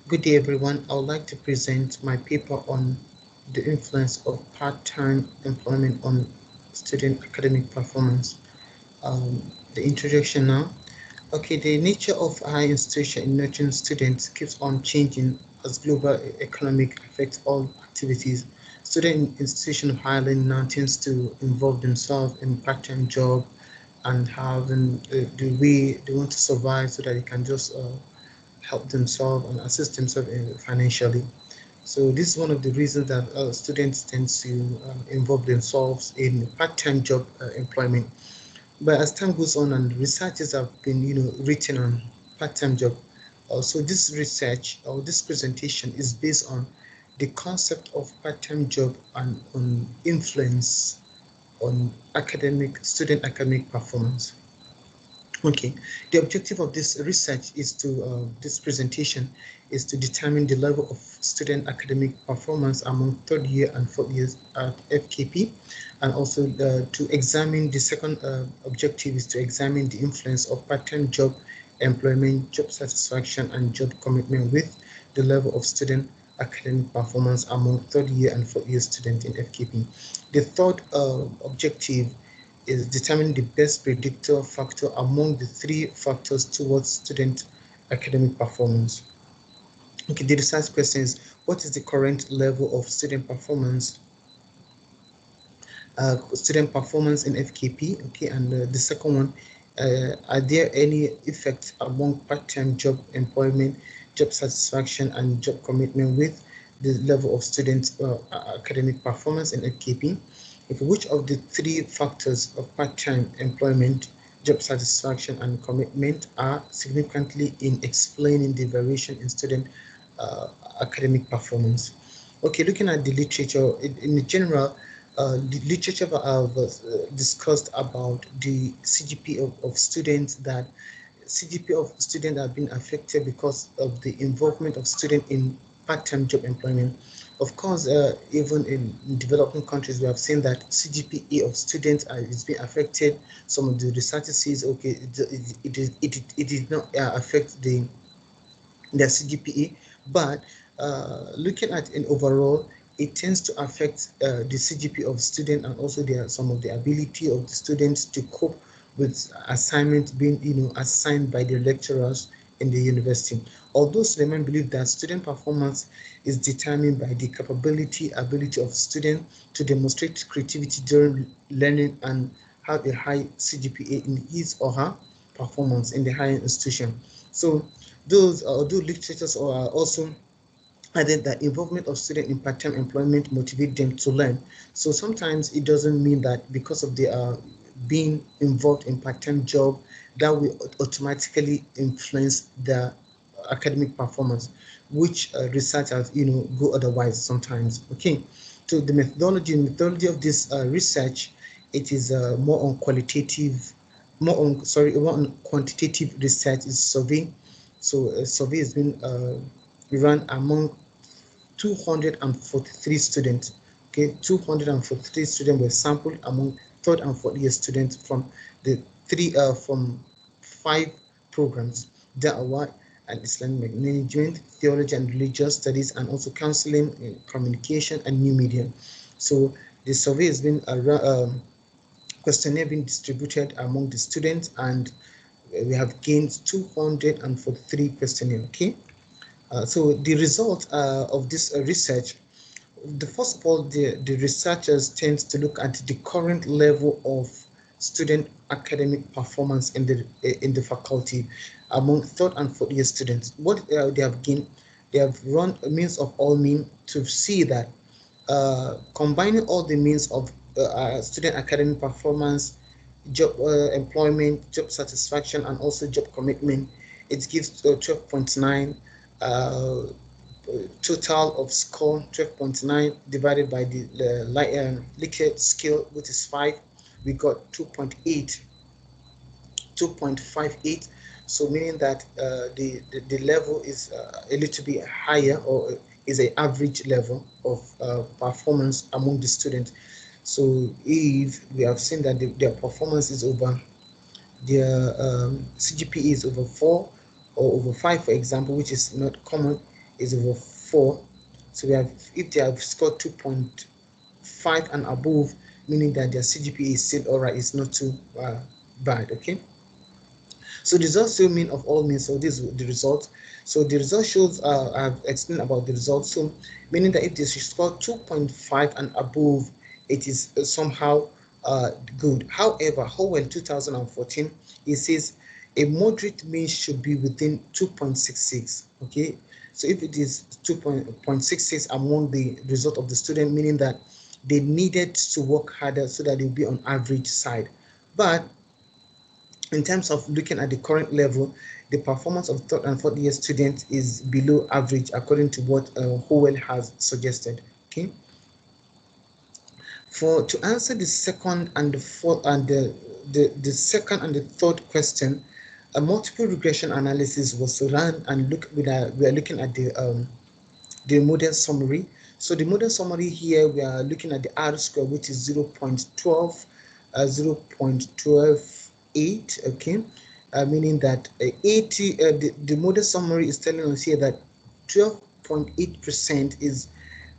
Good day, everyone. I would like to present my paper on the influence of part-time employment on student academic performance. The introduction now. Okay, the nature of higher institution in nurturing students keeps on changing as global economic affects all activities. Student institution of higher learning now tends to involve themselves in part-time job and having the way they want to survive so that they can just help themselves and assist themselves financially. So this is one of the reasons that students tend to involve themselves in part-time job employment. But as time goes on and researchers have been, written on part-time job, so this research or this presentation is based on the concept of part-time job and on influence on student academic performance. Okay, the objective of this research is this presentation is to determine the level of student academic performance among third year and fourth years at FKP, and also to examine the second objective is to examine the influence of part-time job employment, job satisfaction, and job commitment with the level of student academic performance among third year and fourth year students in FKP. The third objective is determining the best predictor factor among the three factors towards student academic performance. Okay, the research question is, what is the current level of student performance in FKP? Okay, and the second one, are there any effects among part-time job employment, job satisfaction, and job commitment with the level of student academic performance in FKP? If which of the three factors of part-time employment, job satisfaction, and commitment are significantly in explaining the variation in student uh, academic performance? Okay, looking at the literature in general, the literature have discussed about the CGP of students that CGP of students have been affected because of the involvement of students in part-time job employment. Of course, even in developing countries, we have seen that CGPA of students is being affected. Some of the researchers says, okay, it did not affect their CGPA, but looking at in overall, it tends to affect the CGPA of student and also some of the ability of the students to cope with assignments being assigned by the lecturers in the university. Although Suleiman believed that student performance is determined by the ability of students to demonstrate creativity during learning and have a high CGPA in his or her performance in the higher institution. So those although literatures are also added that involvement of students in part-time employment motivate them to learn. So sometimes it doesn't mean that because of the being involved in part-time job that will automatically influence their academic performance, which researchers go otherwise sometimes. Okay, so the methodology of this research, it is more on quantitative research is survey. So a survey has been run among 243 students. Okay, 243 students were sampled among third and fourth year students from five programs: Da'wah and Islamic management, theology and religious studies, and also counseling, communication, and new media. So the survey has been questionnaire being distributed among the students, and we have gained 243 questionnaire. Okay, so the result of this research, the first of all, the researchers tend to look at the current level of student academic performance in the faculty among third and fourth year students. What they have gained, they have run a means of all means to see that combining all the means of student academic performance, job employment, job satisfaction, and also job commitment, it gives 12.9 uh, total of score 12.9 divided by the Likert scale, which is 5. We got 2.58. So meaning that the level is a little bit higher, or is an average level of performance among the students. So if we have seen that their performance is over, their CGPA is over 4 or over 5, for example, which is not common, is over 4. So we have, if they have scored 2.5 and above, meaning that their CGPA is still all right, it's not too bad. Okay, so the results still mean of all means. So this is the result. So the result shows, I've explained about the results. So meaning that if they score 2.5 and above, it is somehow good. However, Howell 2014, it says a moderate mean should be within 2.66. Okay, so if it is 2.66 among the result of the student, meaning that they needed to work harder so that they'll be on average side. But in terms of looking at the current level, the performance of third and fourth year students is below average according to what Howell has suggested. Okay, to answer the second and the fourth and the second and the third question, a multiple regression analysis was run, and we are looking at the model summary. So the model summary here, we are looking at the R square, which is 0.12, 0.128. Okay, meaning that 80. The model summary is telling us here that 12.8% is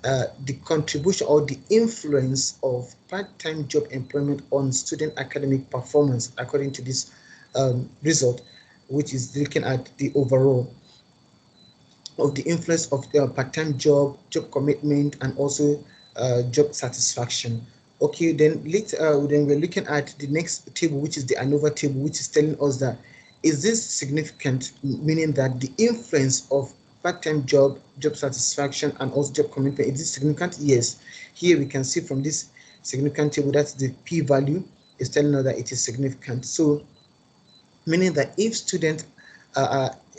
the contribution or the influence of part-time job employment on student academic performance, according to this result, which is looking at the overall of the influence of the part-time job commitment, and also job satisfaction. Okay, then then we're looking at the next table, which is the ANOVA table, which is telling us that is this significant, meaning that the influence of part-time job satisfaction and also job commitment, is this significant? Yes. Here we can see from this significant table, that's the p-value, is telling us that it is significant. So meaning that if students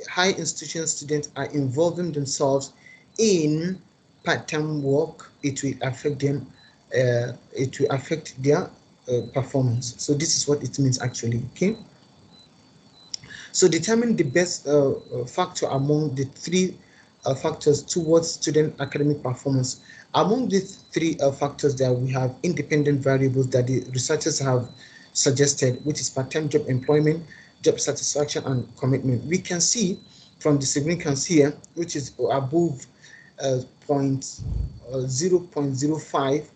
high institution students are involving themselves in part-time work, it will affect them, it will affect their performance. So this is what it means actually. Okay, so determine the best factor among the three factors towards student academic performance. Among these three factors, that we have independent variables that the researchers have suggested, which is part-time job employment, job satisfaction, and commitment. We can see from the significance here, which is above 0.05,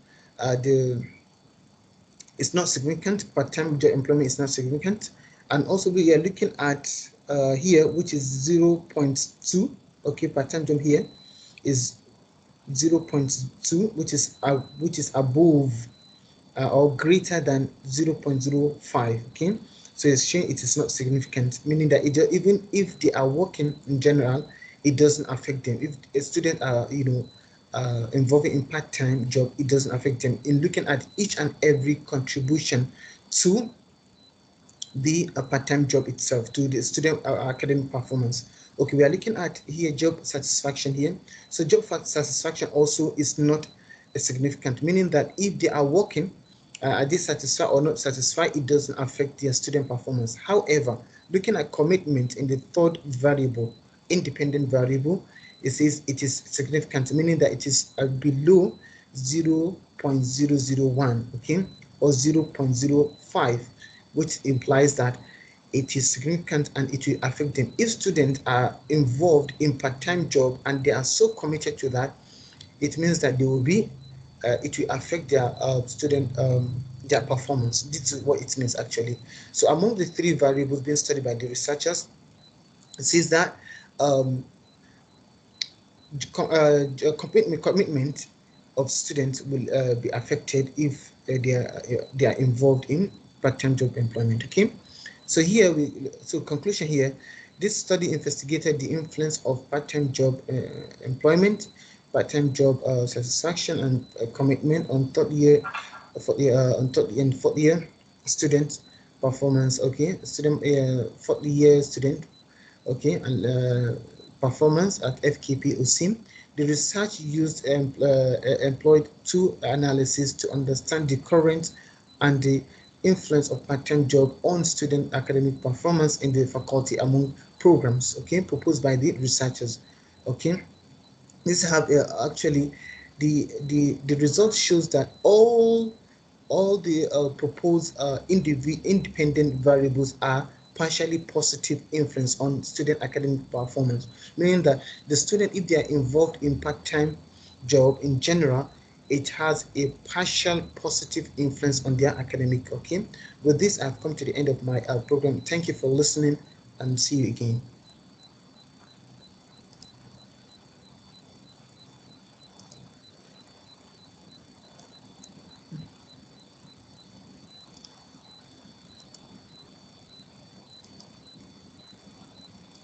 it's not significant. Part-time job employment is not significant. And also we are looking at here, which is 0.2. Okay, part-time job here is 0.2, which is above or greater than 0.05. Okay, so it's showing it is not significant, meaning that even if they are working in general, it doesn't affect them. If a student are involving in part-time job, it doesn't affect them. In looking at each and every contribution to the part-time job itself, to the student academic performance. Okay, we are looking at here job satisfaction here. So job satisfaction also is not significant, meaning that if they are working, are they satisfied or not satisfied, it doesn't affect their student performance. However, looking at commitment in the third variable, independent variable, it says it is significant, meaning that it is below 0.001, okay, or 0.05, which implies that it is significant and it will affect them. If students are involved in part-time job and they are so committed to that, it means that they will be it will affect their student their performance. This is what it means actually. So among the three variables being studied by the researchers, it says that commitment of students will be affected if they are involved in part-time job employment. Okay, so here conclusion here, this study investigated the influence of part-time job employment, part-time job satisfaction, and commitment on third and fourth year student performance. Okay, fourth year student, okay, and performance at FKP USIM. The research employed two analyses to understand the current and the influence of part-time job on student academic performance in the faculty among programs, okay, proposed by the researchers. Okay, this have actually the result shows that all the proposed independent variables are partially positive influence on student academic performance, meaning that the student, if they are involved in part-time job in general, it has a partial positive influence on their academic. Okay, with this, I've come to the end of my program. Thank you for listening, and see you again.